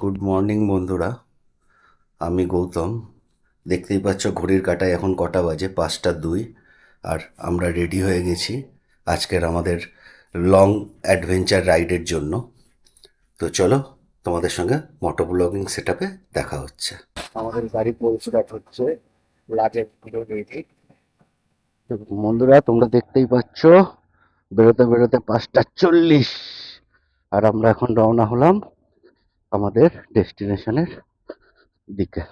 Good morning বন্ধুরা। আমি গৌতম। দেখতেই পাচ্ছ ঘড়ির কাঁটায় এখন কটা বাজে, 5টা 2। আর আমরা রেডি হয়ে গেছি আজকের আমাদের লং অ্যাডভেঞ্চার রাইডের জন্য। তো চলো, তোমাদের সঙ্গে মোটো ব্লগিং সেট আপে দেখা হচ্ছে। আমাদের গাড়ি পরিষ্কার হচ্ছে, লাগেজ গুলো রেডি। বন্ধুরা তোমরা দেখতেই পাচ্ছ বেরোতে বেরোতে 5টা 40, আর আমরা এখন রওনা হলাম আমাদের ডেস্টিনেশনের দিকে।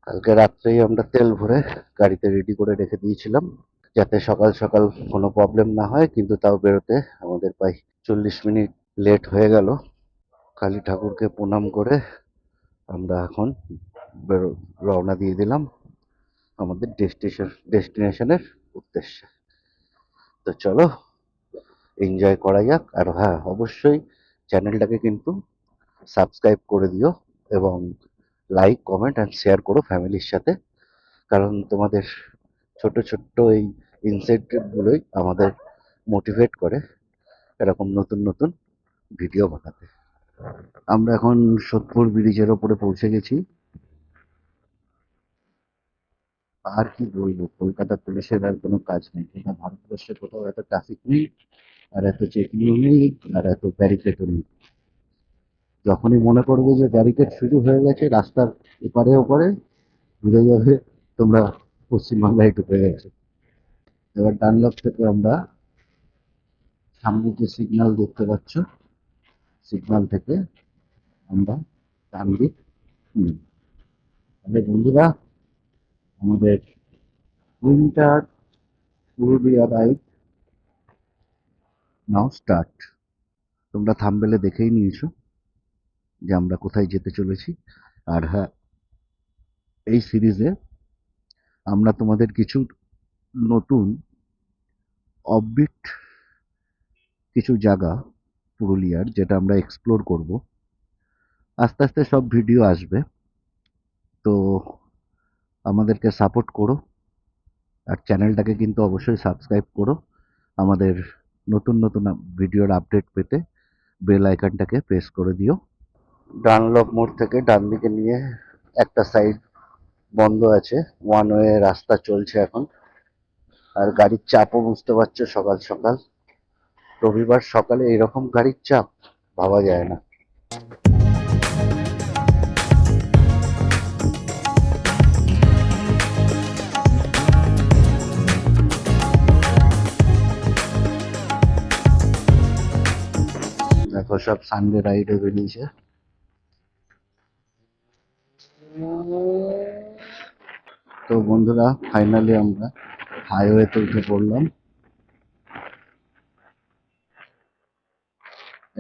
কালকে রাত্রেই আমরা তেল ভরে গাড়িতে রেডি করে রেখে দিয়েছিলাম, যাতে সকাল সকাল কোনো প্রবলেম না হয়, কিন্তু তাও বেরোতে আমাদের প্রায় 40 মিনিট লেট হয়ে গেল। কালী ঠাকুরকে প্রণাম করে আমরা এখন রওনা দিয়ে দিলাম আমাদের ডেস্টিনেশনের উদ্দেশ্যে। তো চলো এনজয় করা যাক। আর হ্যাঁ, অবশ্যই চ্যানেলটাকে কিন্তু সাবস্ক্রাইব করে দিও এবং লাইক কমেন্ট অ্যান্ড শেয়ার করো ফ্যামিলির সাথে, কারণ তোমাদের ছোট ছোট্ট এই ইনসেন্টিভগুলোই আমাদের মোটিভেট করে এরকম নতুন নতুন ভিডিও বানাতে। আমরা এখন সোদপুর ব্রিজের ওপরে পৌঁছে গেছি। আর কি বলবো, কলকাতা পুলিশের আর কোনো কাজ নেই। এটা ভারতবর্ষে কোথাও এত ট্রাফিক নেই, আর এত চেকিংও নেই, আর এত ব্যারিকেডও নেই। যখনই মনে করবে যে ব্যারিকেড শুরু হয়ে গেছে রাস্তার এপারে ওপারে, বুঝে যাবে তোমরা পশ্চিমবাংলায় ঢুকে গেছে। এবার ডানলপ থেকে আমরা সামনে যে সিগন্যাল দেখতে পাচ্ছ, সিগন্যাল থেকে আমরা ডান দিক নিই। তাহলে বন্ধুরা, আমাদের উইন্টার পুরুলিয়া রাইড নাও স্টার্ট। তোমরা থাম্বনেলে দেখেই নিয়েছো যে আমরা কোথায় যেতে চলেছি। আর হ্যাঁ, এই সিরিজে আমরা তোমাদের কিছু নতুন অফবিট কিছু জায়গা পুরুলিয়ার, যেটা আমরা এক্সপ্লোর করব। আস্তে আস্তে সব ভিডিও আসবে, তো আমাদেরকে সাপোর্ট করো। আর চ্যানেলটাকে কিন্তু অবশ্যই সাবস্ক্রাইব করো। আমাদের নতুন নতুন ভিডিওর আপডেট পেতে বেল আইকনটাকে প্রেস করে দিও। ডানলপ মোড় থেকে ডান দিকে নিয়ে একটা সাইড বন্ধ আছে, ওয়ান ওয়ে রাস্তা চলছে এখন। আর গাড়ির চাপও বুঝতে পারছো, সকাল সকাল রবিবার সকালে এরকম গাড়ির চাপ ভাবা যায় না। দেখো সব সানডে রাইডে বেরিয়েছে। তো বন্ধুরা, ফাইনালি আমরা হাইওয়েতে উঠে পড়লাম।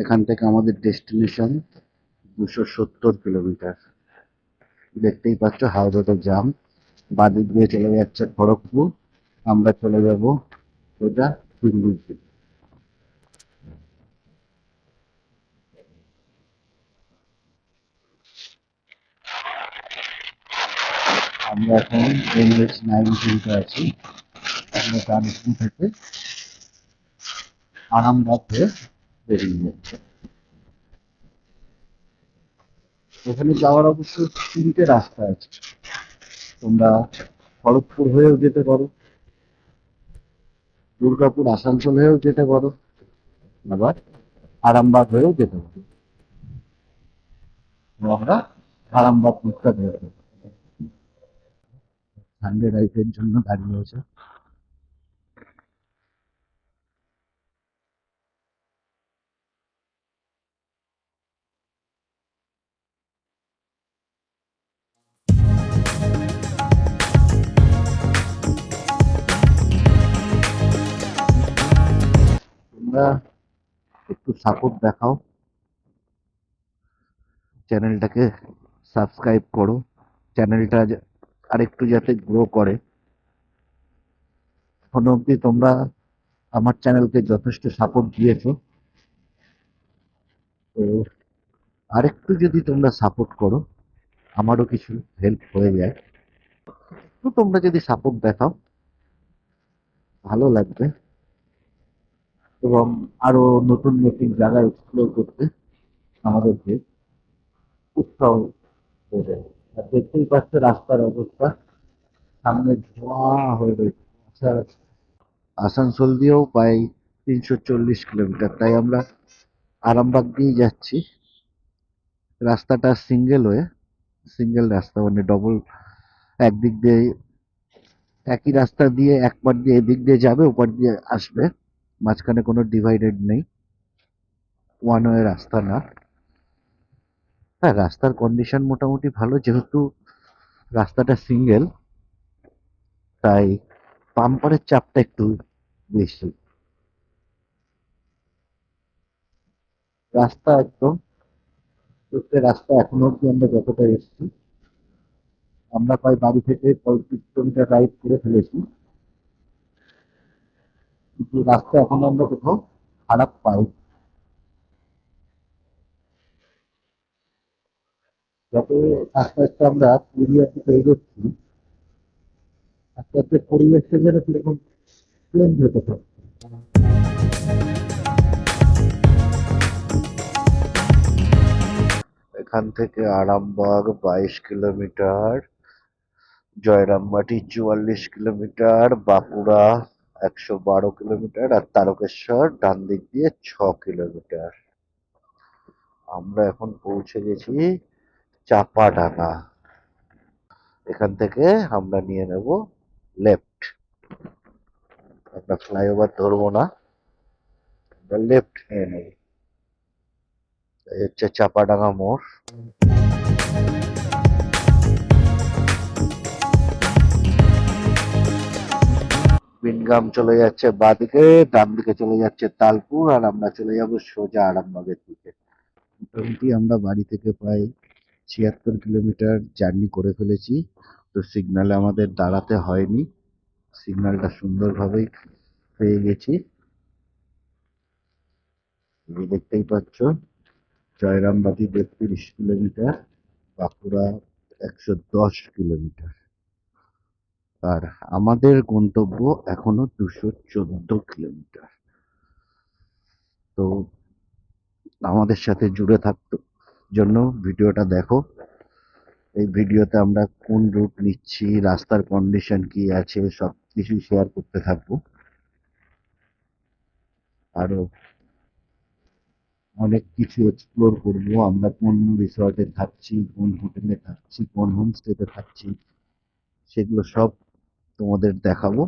এখান থেকে আমাদের ডেস্টিনেশন 270 কিলোমিটার। দেখতেই পাচ্ছ হাওড়াতে জাম, বাদিক দিয়ে চলে যাচ্ছে খড়গপুর, আমরা চলে যাব সোজা শিলিগুড়ি। আমরা এখন NH-19 আছি। আমরা কানপুর থেকে আরামবাগ হয়ে বেরিয়ে যাচ্ছে। এখানে যাওয়ার অবশ্য তিনটে রাস্তা আছে। তোমরা খড়গপুর হয়েও যেতে পারো, দুর্গাপুর আসানসোল হয়েও যেতে পারো, আবার আরামবাগ হয়েও যেতে পারো। তো আমরা আরামবাগ রুটটা ধরে সানডে রাইডের জন্য দাঁড়িয়ে আছে। তোমরা একটু সাপোর্ট দেখাও, চ্যানেলটাকে সাবস্ক্রাইব করো, চ্যানেলটা আরেকটু যাতে গ্রো করে। এখনো অব্দি তোমরা আমার চ্যানেলকে যথেষ্ট সাপোর্ট দিয়েছো, তো আরেকটু যদি তোমরা সাপোর্ট করো, আমারও কিছু হেল্প হয়ে যায়। তো তোমরা যদি সাপোর্ট দেখাও ভালো লাগবে, এবং আরো নতুন নতুন জায়গা এক্সপ্লোর করতে আমাদেরকে উৎসাহ দেবে। আর দেখতেই পাচ্ছ রাস্তার অবস্থা, সামনে ধোঁয়া হয়ে রয়েছে। আচ্ছা, আসানসোল দিয়েও প্রায় 340 কিলোমিটার, তাই আমরা আরামবাগ দিয়ে যাচ্ছি। রাস্তাটা সিঙ্গেল রাস্তা, মানে ডবল। একদিক দিয়ে একই রাস্তা দিয়ে একবার দিয়ে এদিক দিয়ে যাবে, ওপার দিয়ে আসবে, মাঝখানে কোনো ডিভাইডেড নেই, ওয়ান ওয়ে রাস্তা না। হ্যাঁ, রাস্তার কন্ডিশন মোটামুটি ভালো, যেহেতু রাস্তাটা সিঙ্গেল, তাই পাম্পারের চাপটা একটু বেশি। রাস্তা একদম রাস্তা এখনো অব্দি আমরা যতটা এসেছি, আমরা প্রায় বাড়ি থেকে 35 কিলোমিটার রাইড করে ফেলেছি, কিন্তু রাস্তা এখনো আমরা কোথাও খারাপ পাই। যত আস্তে আস্তে আমরা পুরুলিয়া থেকে এগোচ্ছি, আস্তে আস্তে পরিবেশটা যেন কিরকম চেঞ্জ হতে থাকে। এখান থেকে Arambagh 22 kilometre, Jayrambati 44 kilometre, Bankura 112 kilometre, আর তারকেশ্বর ডান দিক দিয়ে 6 কিলোমিটার। আমরা এখন পৌঁছে গেছি চাপাডাঙ্গা। এখান থেকে আমরা নিয়ে নেব লেফট। আমরা ফ্লাইওভার ধরবো না, আমরা লেফট নিয়ে নেব। এই হচ্ছে চাপাডাঙ্গা মোড়। বিনগাম চলে যাচ্ছে বাঁদিকে, ডান দিকে চলে যাচ্ছে তালপুর, আর আমরা চলে যাব সোজা আরামবাগের দিকে। মোটামুটি আমরা বাড়ি থেকে প্রায় 76 কিলোমিটার জার্নি করে ফেলেছি। তো সিগন্যালে আমাদের দাঁড়াতে হয়নি, সিগন্যালটা সুন্দরভাবেই পেয়ে গেছি। এই দেখতেই পাচ্ছ, জয়রামবাটি 33 কিলোমিটার, বাঁকুড়া 110 কিলোমিটার, আর আমাদের গন্তব্য এখনো 214 কিলোমিটার। তো আমাদের সাথে জুড়ে থাকতো জন্য ভিডিওটা দেখো। এই ভিডিওতে আমরা কোন রুট নিচ্ছি, রাস্তার কন্ডিশন কি আছে, সব কিছু শেয়ার করতে থাকবো। আরো অনেক কিছু এক্সপ্লোর করবো, আমরা কোন রিসর্টে থাকছি, কোন হোটেলে থাকছি, কোন হোমস্টেতে থাকছি, সেগুলো সব তোমাদের দেখাবো।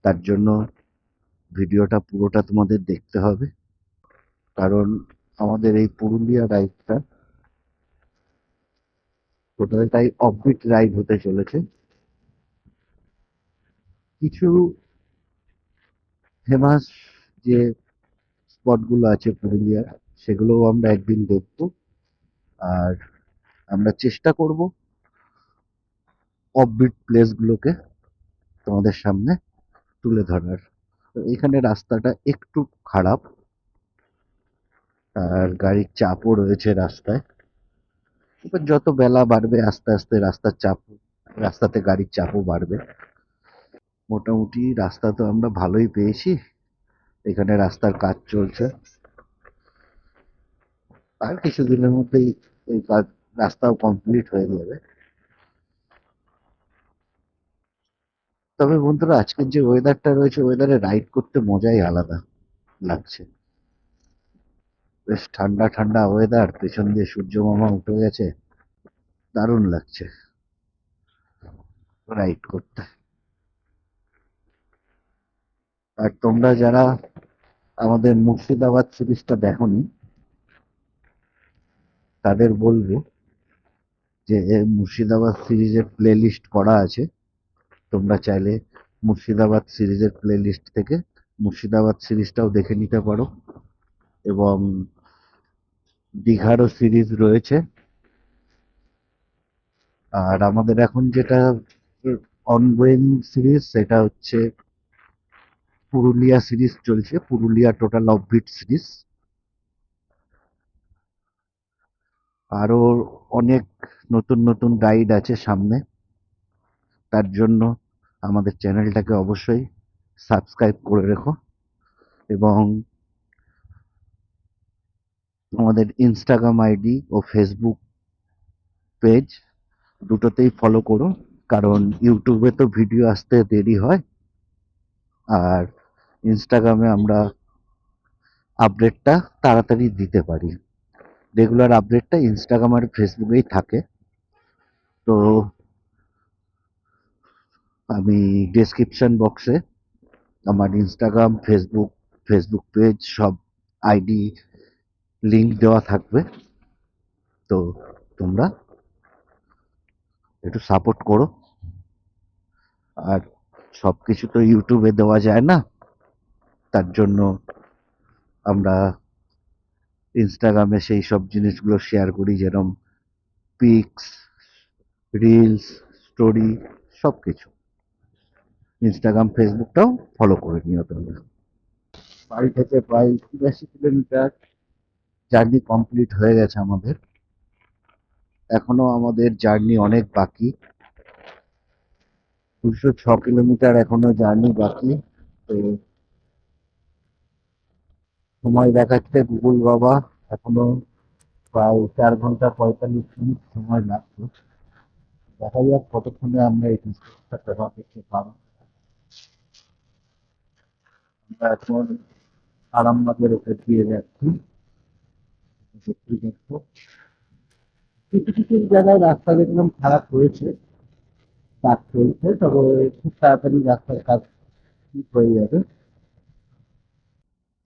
তার জন্য ভিডিওটা পুরোটা তোমাদের দেখতে হবে, কারণ আমাদের এই পুরুলিয়া রাইডটা টোটালটাই অফবিট রাইড হতে চলেছে। কিছু ফেমাস যে স্পটগুলো আছে পুরুলিয়ার, সেগুলোও আমরা একদিন দেখবো। আর আমরা চেষ্টা করব অফবিট প্লেসগুলোকে তোমাদের সামনে তুলে ধরার। তো এখানে রাস্তাটা একটু খারাপ, আর গাড়ির চাপও রয়েছে রাস্তায়। এবার যত বেলা বাড়বে আস্তে আস্তে রাস্তাতে গাড়ির চাপও বাড়বে। মোটামুটি রাস্তা তো আমরা ভালোই পেয়েছি, এখানে রাস্তার কাজ চলছে, আর কিছুদিনের মধ্যেই এই কাজ, রাস্তাও কমপ্লিট হয়ে যাবে। তবে বন্ধুরা, আজকের যে ওয়েদারটা রয়েছে, ওয়েদারে রাইড করতে মজাই আলাদা লাগছে। বেশ ঠান্ডা ঠান্ডা ওয়েদার, পেছন দিয়ে সূর্য মামা উঠে গেছে, দারুণ লাগছে রাইড করতে। আর তোমরা যারা আমাদের মুর্শিদাবাদ সিরিজটা দেখোনি, তাদের বলবো যে মুর্শিদাবাদ সিরিজের প্লে লিস্ট করা আছে, তোমরা চাইলে মুর্শিদাবাদ সিরিজের প্লে লিস্ট থেকে মুর্শিদাবাদ সিরিজটাও দেখে নিতে পারো। এবং দীঘারও সিরিজ রয়েছে। আর আমাদের এখন যেটা অনগোয়িং সিরিজ, সেটা হচ্ছে পুরুলিয়া সিরিজ চলছে, পুরুলিয়া টোটাল অফবিট সিরিজ। আরো অনেক নতুন নতুন রাইড আছে সামনে, তার জন্য আমাদের চ্যানেলটাকে অবশ্যই সাবস্ক্রাইব করে রেখো, এবং আমাদের ইনস্টাগ্রাম আইডি ও ফেসবুক পেজ, দুটোতেই ফলো করো, কারণ ইউটিউবে তো ভিডিও আসতে দেরি হয়, আর ইনস্টাগ্রামে আমরা আপডেটটা তাড়াতাড়ি দিতে পারি। রেগুলার আপডেটটা ইনস্টাগ্রাম আর ফেসবুকেই থাকে। তো আমি ডেসক্রিপশন বক্সে আমার ইনস্টাগ্রাম, ফেসবুক পেজ সব আইডি লিংক দেওয়া থাকবে। তো তোমরা একটু সাপোর্ট করো। আর সবকিছু তো ইউটিউবে দেওয়া যায় না, তার জন্য আমরা ইনস্টাগ্রামে সেই সব জিনিসগুলো শেয়ার করি, যেরকম পিকস, রিলস, স্টোরি, সবকিছু। ইনস্টাগ্রাম, ফেসবুকটাও ফলো করে নিও তোমরা। বাড়ি থেকে প্রায় 82 কিলোমিটার জার্নি কমপ্লিট হয়ে গেছে আমাদের। এখনো আমাদের জার্নি অনেক বাকি, 206 কিলোমিটার এখনো জার্নি বাকি। তো সময় দেখাচ্ছে গুগল বাবা, এখনো প্রায় 4 ঘন্টা 45 মিনিট সময় লাগবে। দেখা যাক কতক্ষণে আমরা এই জিনিসটা করতে পারবো। আমরা এখন আরামবাগের ওপর দিয়ে যাচ্ছি। দেখতে কিছু কিছু জায়গায় রাস্তা দেখলাম খারাপ হয়েছে, কাজ চলছে, তবে খুব তাড়াতাড়ি রাস্তার কাজ ঠিক হয়ে যাবে।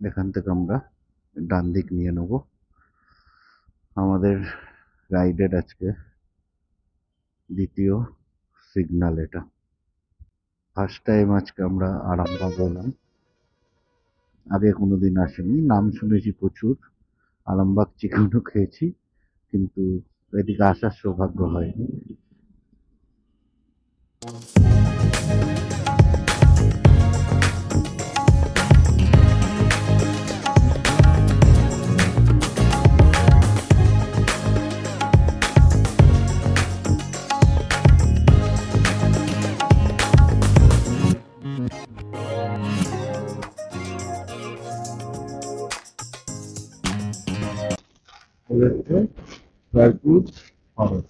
এখান থেকে আমরা ডান দিক নিয়ে নেব। আমাদের রাইডের আজকে দ্বিতীয় সিগন্যাল এটা। ফার্স্ট টাইম আজকে আমরা আরামবাগ এলাম, আগে কোনোদিন আসিনি। নাম শুনেছি প্রচুর, আরামবাগ চিকেনও খেয়েছি, কিন্তু এদিকে আসার সৌভাগ্য হয়নি। হচ্ছে জয়পুর ফরেস্ট।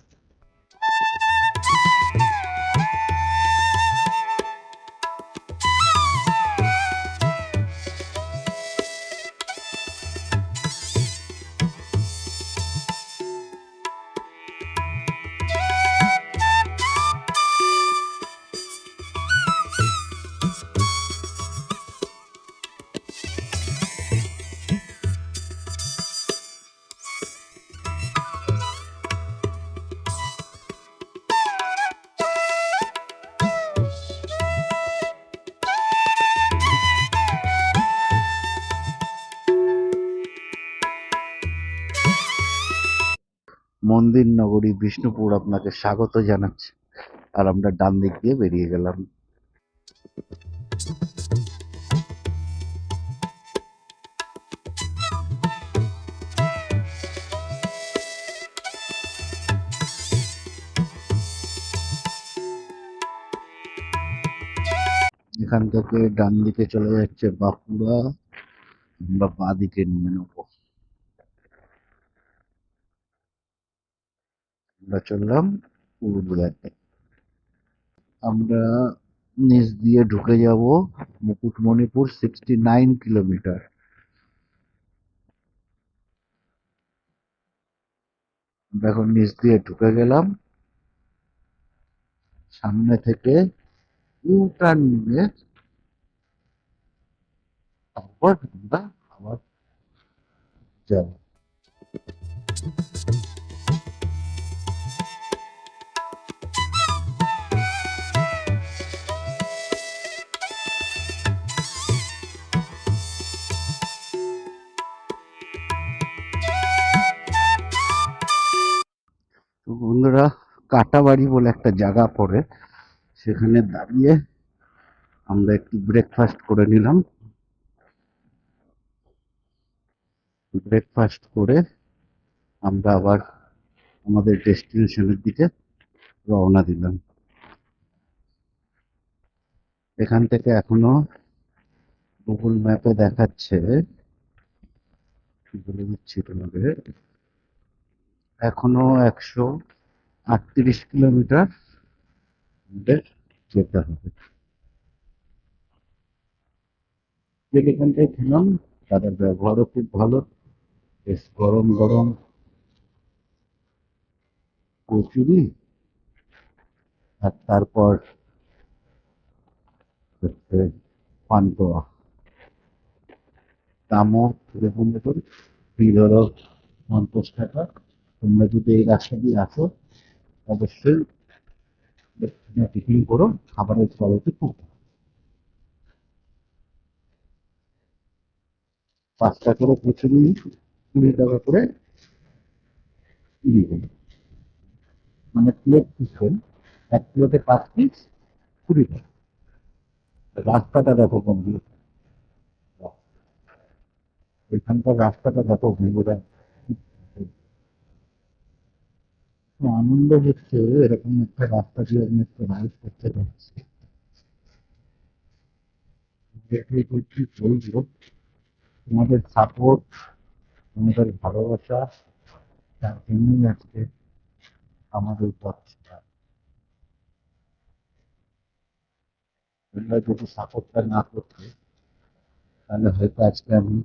মন্দির নগরী বিষ্ণুপুর আপনাকে স্বাগত জানাচ্ছে। আর আমরা ডান দিক দিয়ে বেরিয়ে গেলাম। এখান থেকে ডান দিকে চলে যাচ্ছে বাঁকুড়া, আমরা বাঁ দিকে নিয়ে নেব। আমরা চললাম পুরুলিয়াতে। আমরা নিচ দিয়ে ঢুকে যাব মুকুটমণিপুর, 69 কিলোমিটার। আমরা এখন নিচ দিয়ে ঢুকে গেলাম। সামনে থেকে ইউ টার্ন নিয়ে তারপর আমরা আবার যাব। তো বন্ধুরা, কাটাবাড়ি বলে একটা জায়গা পড়ে, সেখানে দাঁড়িয়ে আমরা একটু ব্রেকফাস্ট করে নিলাম। ব্রেকফাস্ট করে আমরা আবার আমাদের ডেস্টিনেশনের দিকে রওনা দিলাম। এখান থেকে এখনো গুগল ম্যাপে দেখাচ্ছে, বলে দিচ্ছি তোমাদের, এখনো 38 কিলোমিটার আমাদের যেতে হবে। যেখানটায় ছিলাম তাদের ব্যবহারও খুব ভালো, বেশ গরম গরম কচুরি, আর তারপর হচ্ছে পান্তুয়া। দামও দেখুন দেখুন, বিল হলো 50 টাকা। তোমরা যদি এই রাস্তা দিয়ে আসো অবশ্যই টিফিন করো, খাবারের কোয়ালিটি খুব ভালো। 5টা করে কচুরি, 20 টাকা করে দিবে, মানে প্লেট সিস্টেম। এক প্লেটে 5 পিস, 20 টাকা। রাস্তাটা দেখো বন্ধু, এখানকার রাস্তাটা দেখো বন্ধুরা। তো আনন্দ হচ্ছে এরকম একটা রাস্তা দিয়ে আমি একটা রাইড করতে পারছি। দেখে কি বলবো, তোমাদের সাপোর্ট, তোমাদের ভালোবাসা, তার জন্যই আজকে আমাদের পথ চলা। তোমরা যদি সাপোর্টটা না করতে, তাহলে হয়তো আজকে আমি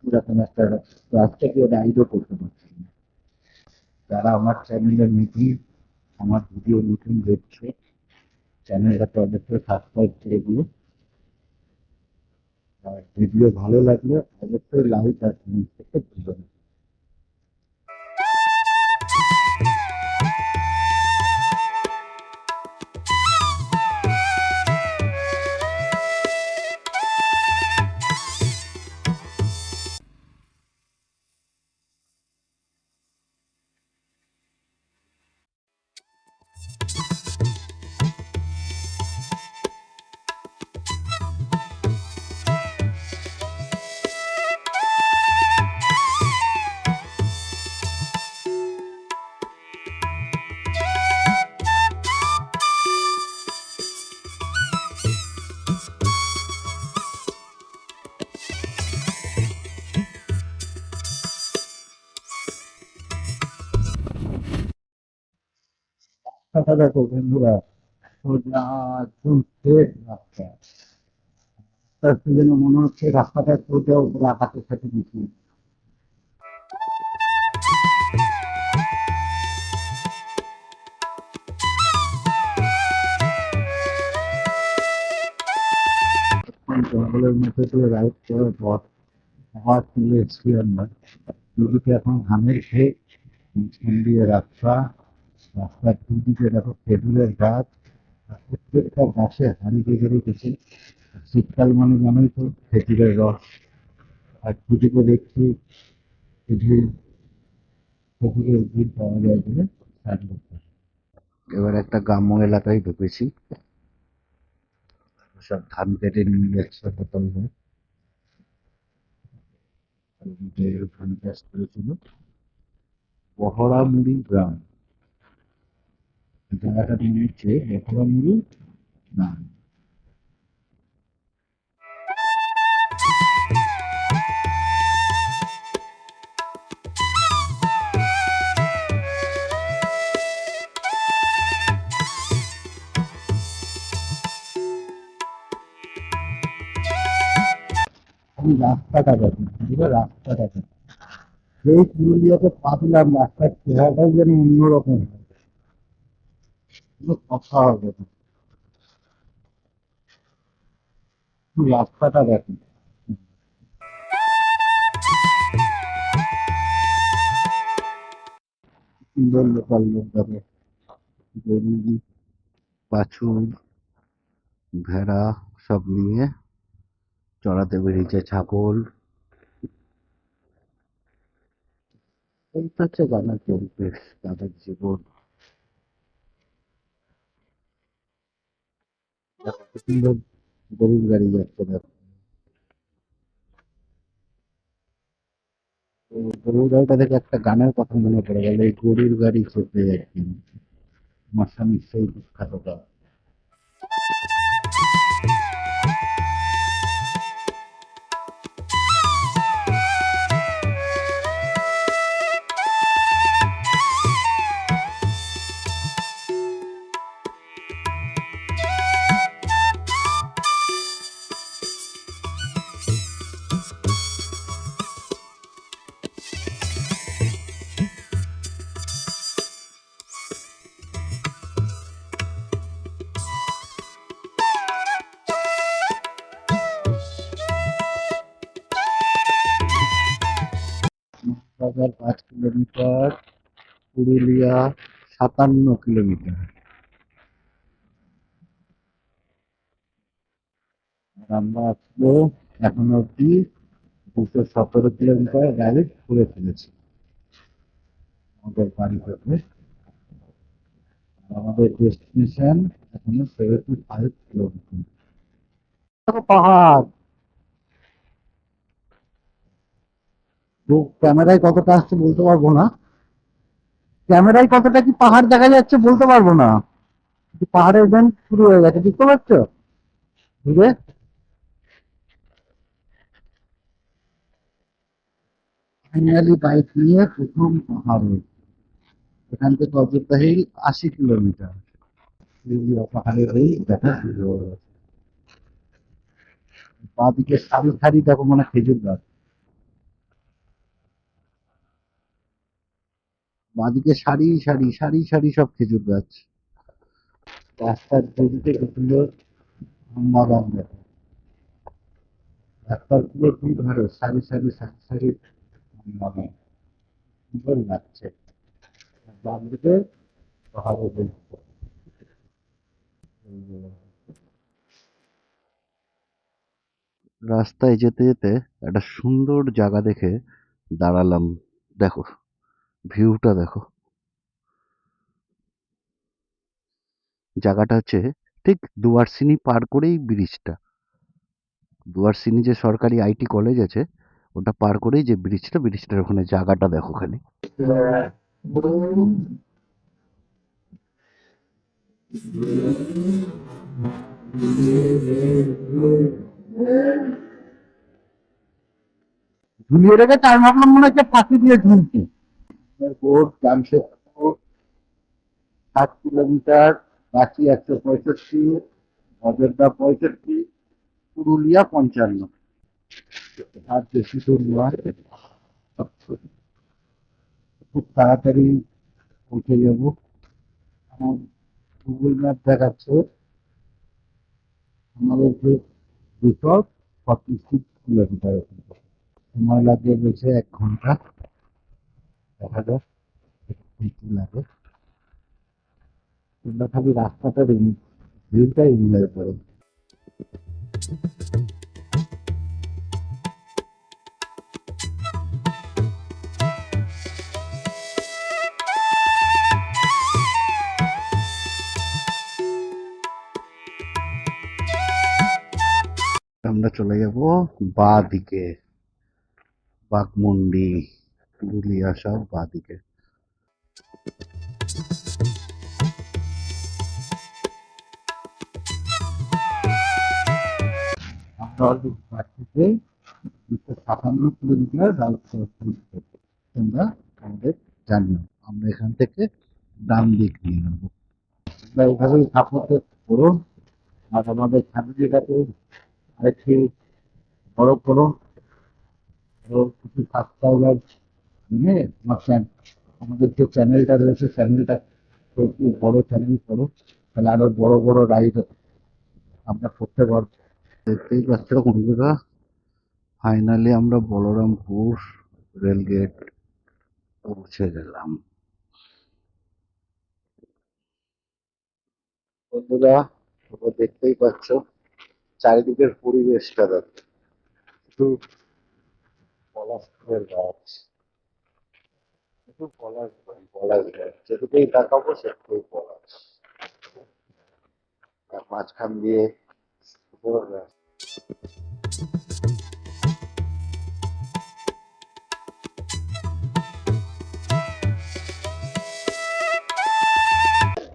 এরকম একটা রাস্তাকে রাইডও করতে পারছি না। যারা আমার চ্যানেলে নতুন, আমার ভিডিও নতুন দেখছো, চ্যানেলটাকে অবশ্যই সাবস্ক্রাইব করে দিও। আর ভিডিও ভালো লাগলে অবশ্যই লাইক আর কমেন্ট করতে ভুলবে না। রাস্তাটা দেখো বন্ধুরা, সোজা একদম স্ট্রেট রাস্তা। তার জন্য মনে হচ্ছে রাস্তাটা সোজা উপরে আকাশের সাথে মিশিয়ে। জঙ্গলের মধ্যে দিয়ে রাইড করার পর আমার ফিরে এক্সপিরিয়েন্স নয়। দুদিকে এখন ধানের ক্ষেত, মাঝখান দিয়ে রাস্তা, রাস্তার দুদিকে দেখো খেজুরের গাছ, আর প্রত্যেকটা গাছে হাঁড়ি দিয়ে রেখেছে। শীতকাল মানে জানোই তো খেজুরের রস। আর দুদিকে দেখছি খেজুর, খেজুরের উদ্ভিদ পাওয়া যায় বলে সাইনবোর্ড। এবার একটা গ্রাম্য এলাকায় ঢুকেছি, সব ধান কেটে নিয়ে যাচ্ছে বোতল হয়ে। ধান চাষ করেছিল বহরামুড়ি গ্রাম, জায়গাটার নাম হচ্ছে বহরামুড়ি গ্রাম। আমি রাস্তাটা দেখি, রাস্তাটা দেখি, সেই পুরুলিয়াতে পা দিলাম রাস্তার চেহারাটাই যেন অন্যরকম, কোনো কথা হবে না। শুধু রাস্তাটা দেখি, সুন্দর লোকাল লোক দেখো, গরু, বাছুর, ভেড়া সব নিয়ে চড়াতে বেরিয়েছে, ছাগল। হচ্ছে গানের পরিবেশ, তাদের জীবন। দেখো কি সুন্দর গরুর গাড়ি যাচ্ছে দেখো। তো গরুর গাড়িটা দেখে একটা গানের কথা মনে পড়ে গেল, এই গরুর গাড়ি চলতে একদিন, আমার স্বামীর সেই বিখ্যাত গান। Cox's Bazar 5 kilometre, Purulia 57 kilometre. আর আমরা আজকে এখনো অব্দি 217 কিলোমিটার গাড়ি ঘুরে ফেলেছি আমাদের বাড়ি থেকে। আর আমাদের ডেস্টিনেশন এখনো 75 কিলোমিটার। পাহাড় তো ক্যামেরায় কতটা আসছে বলতে পারবো না, ক্যামেরায় কতটা কি পাহাড় দেখা যাচ্ছে বলতে পারবো না। পাহাড়ের ইভেন্ট শুরু হয়ে গেছে, বুঝতে পারছো? ঘুরে ফাইনালি বাইক নিয়ে প্রথম পাহাড়ে। এখান থেকে অযোধ্যা হিল 80 কিলোমিটার। পুরুলিয়া পাহাড়ের এই দেখা শুরু হয়ে গেছে। বাঁদিকে সারি সারি দেখো মানে খেজুর গাছ, বাঁদিকে সারি সারি সারি সারি সব খেজুর গাছ। রাস্তার দুদিকে কতগুলো আম বাগান দেখো, রাস্তার পুরো দুই ধারে সারি সারি সারি সারি আম বাগান, সুন্দর লাগছে। আর বাম দিকে পাহাড়ের দৃশ্য। রাস্তায় যেতে যেতে একটা সুন্দর জায়গা দেখে দাঁড়ালাম। দেখো ভিউটা দেখো। জায়গাটা হচ্ছে ঠিক দুয়ারসিনি পার করেই ব্রিজটা। দুয়ারসিনি যে সরকারি আইটি কলেজ আছে ওটা পার করেই যে ব্রিজটা, ব্রিজটার ওখানে জায়গাটা দেখো খালি। ঝুলিয়ে রেখেছে, আমি ভাবলাম মনে হচ্ছে ফাঁকি দিয়ে ঝুলছি। Board Jamshedpur 60 kilometre, Ranchi 165, Ayodhya 65, Purulia 55। আর বেশি দূর নয়, খুব তাড়াতাড়ি পৌঁছে যাবো। আমার গুগল ম্যাপ দেখাচ্ছে আমাদের যে 246 কিলোমিটার, সময় লাগবে বলছে 1 ঘন্টা। দেখা যাক কি লাগে। তোমরা খালি রাস্তাটা ভিউটা এনজয় করো। আমরা চলে যাব বাঁ দিকে, বাঘমুন্ডি, পুরুলিয়া সব বাঁ দিকে। আমরা অলরেডি বাঁ থেকে 257 কিলোমিটার রাইট সাইড করতে, তোমরা আমাদের জানিও। আমরা এখান থেকে ডান দিক নিয়ে নেবো। তোমরা এইভাবেই সাপোর্ট করো আর আমাদের ফ্যামিলিটাকে আরেকটু বড় করো। তো কিছু সাবস্ক্রাইবার নিয়ে আমাদের যে চ্যানেলটা রয়েছে চ্যানেলটা একটু বড় চ্যানেল করো, তাহলে আরো বড় বড় রাইড আমরা করতে পারবো। দেখতেই পাচ্ছ বন্ধুরা, ফাইনালি আমরা বলরামপুর রেলগেট পৌঁছে গেলাম। বন্ধুরা তোমরা দেখতেই পাচ্ছ চারিদিকের পরিবেশটা দেখো, শুধু পলাশ ফুলের গাছ, শুধু পলাশ পলাশ গাছ, যেদিকেই তাকাবো সেদিকেই পলাশ। আর মাঝখান দিয়ে সুন্দর রাস্তা।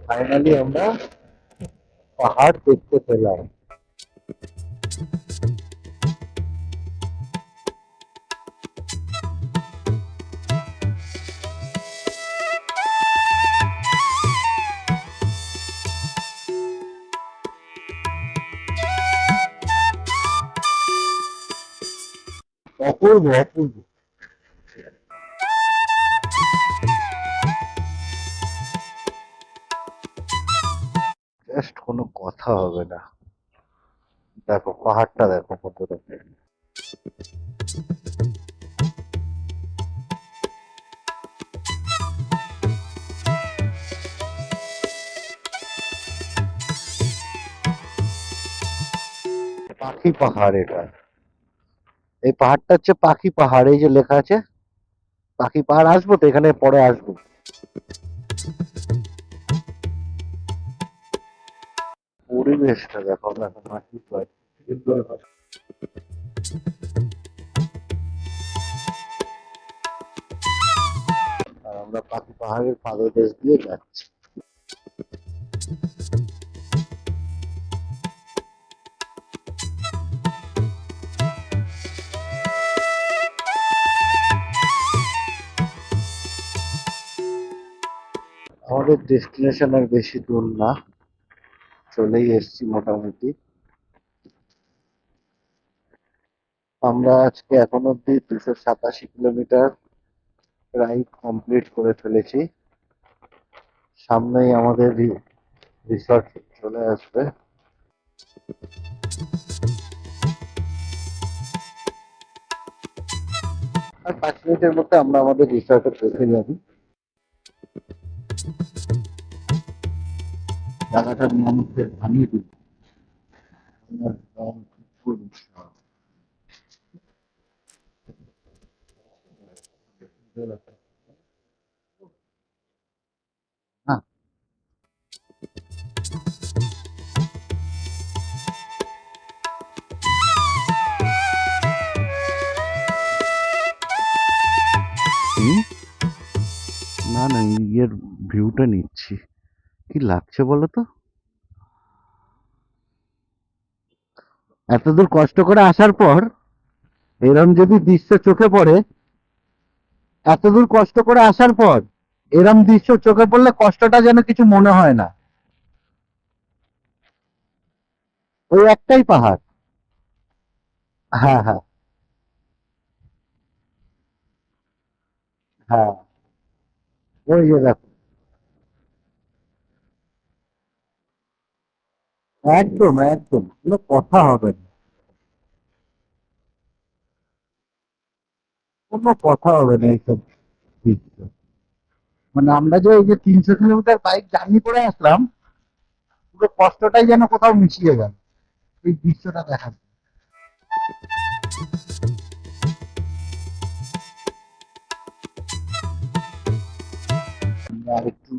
ফাইনালি আমরা পাহাড় দেখতে পেলাম। অপূর্ব অপূর্ব। জাস্ট কোনো কথা হবে না। দেখো পাহাড়টা দেখো কতটা। পাখি পাহাড় এটা। এই পাহাড়টা হচ্ছে পাখি পাহাড়, এই যে লেখা আছে পাখি পাহাড়। আসবো তো এখানে, পরে আসবো। পরিবেশটা দেখো না, মাটির বাড়ি। আর আমরা পাখি পাহাড়ের পাদদেশ দিয়ে যাচ্ছি। আমাদের ডেস্টিনেশন আর বেশি দূর না, চলেই এসেছি মোটামুটি। আমরা আজকে এখন অব্দি 287 কিলোমিটার রাইড কমপ্লিট করে ফেলেছি। সামনেই আমাদের রিসর্ট চলে আসবে। আর 5 মিনিটের মধ্যে আমরা আমাদের রিসর্টে পৌঁছে যাবো। জায়গাটার নাম হচ্ছে ধানিডু। হ্যাঁ, না না, ইয়ের ভিউটা নিচ্ছি, কি লাগছে বলো তো। এতদূর কষ্ট করে আসার পর এরম যদি দৃশ্য চোখে পড়ে, এতদূর কষ্ট করে আসার পর এরম দৃশ্য চোখে পড়লে কষ্টটা যেন কিছু মনে হয় না। ওই একটাই পাহাড়। হ্যাঁ হ্যাঁ হ্যাঁ, ওই যে দেখো, একদম একদম কোনো কথা হবে না, কোনো কথা হবে না এইসব দৃশ্য। মানে আমরা যে এই যে 300 কিলোমিটার বাইক জার্নি করে আসলাম, পুরো কষ্টটাই যেন কোথাও মিশিয়ে গেল এই দৃশ্যটা দেখার জন্য। আমরা আরেকটু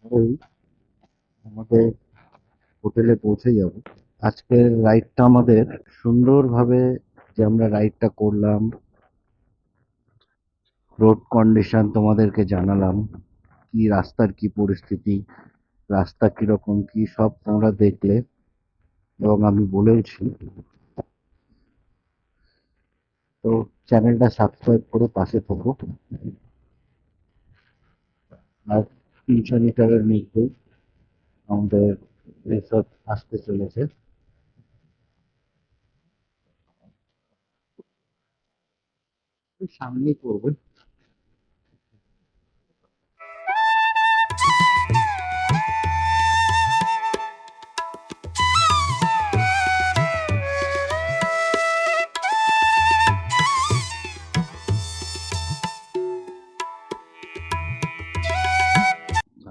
পরেই আমাদের হোটেলে পৌঁছে যাব। আজকের রাইডটা আমাদের সুন্দরভাবে, যে আমরা রাইডটা করলাম, রোড কন্ডিশন তোমাদেরকে জানালাম, কি রাস্তার কি পরিস্থিতি, রাস্তা কিরকম কি, সব তোমরা দেখলে এবং আমি বলেওছি। তো চ্যানেলটা সাবস্ক্রাইব করে পাশে থাকো। আর 300 মিটারের মধ্যে আমাদের রিসর্ট আসতে চলেছে, সামনেই পড়বে।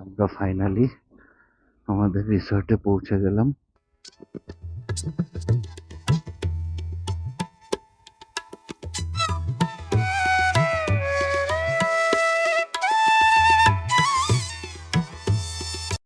আমরা ফাইনালি আমাদের রিসর্টে পৌঁছে গেলাম।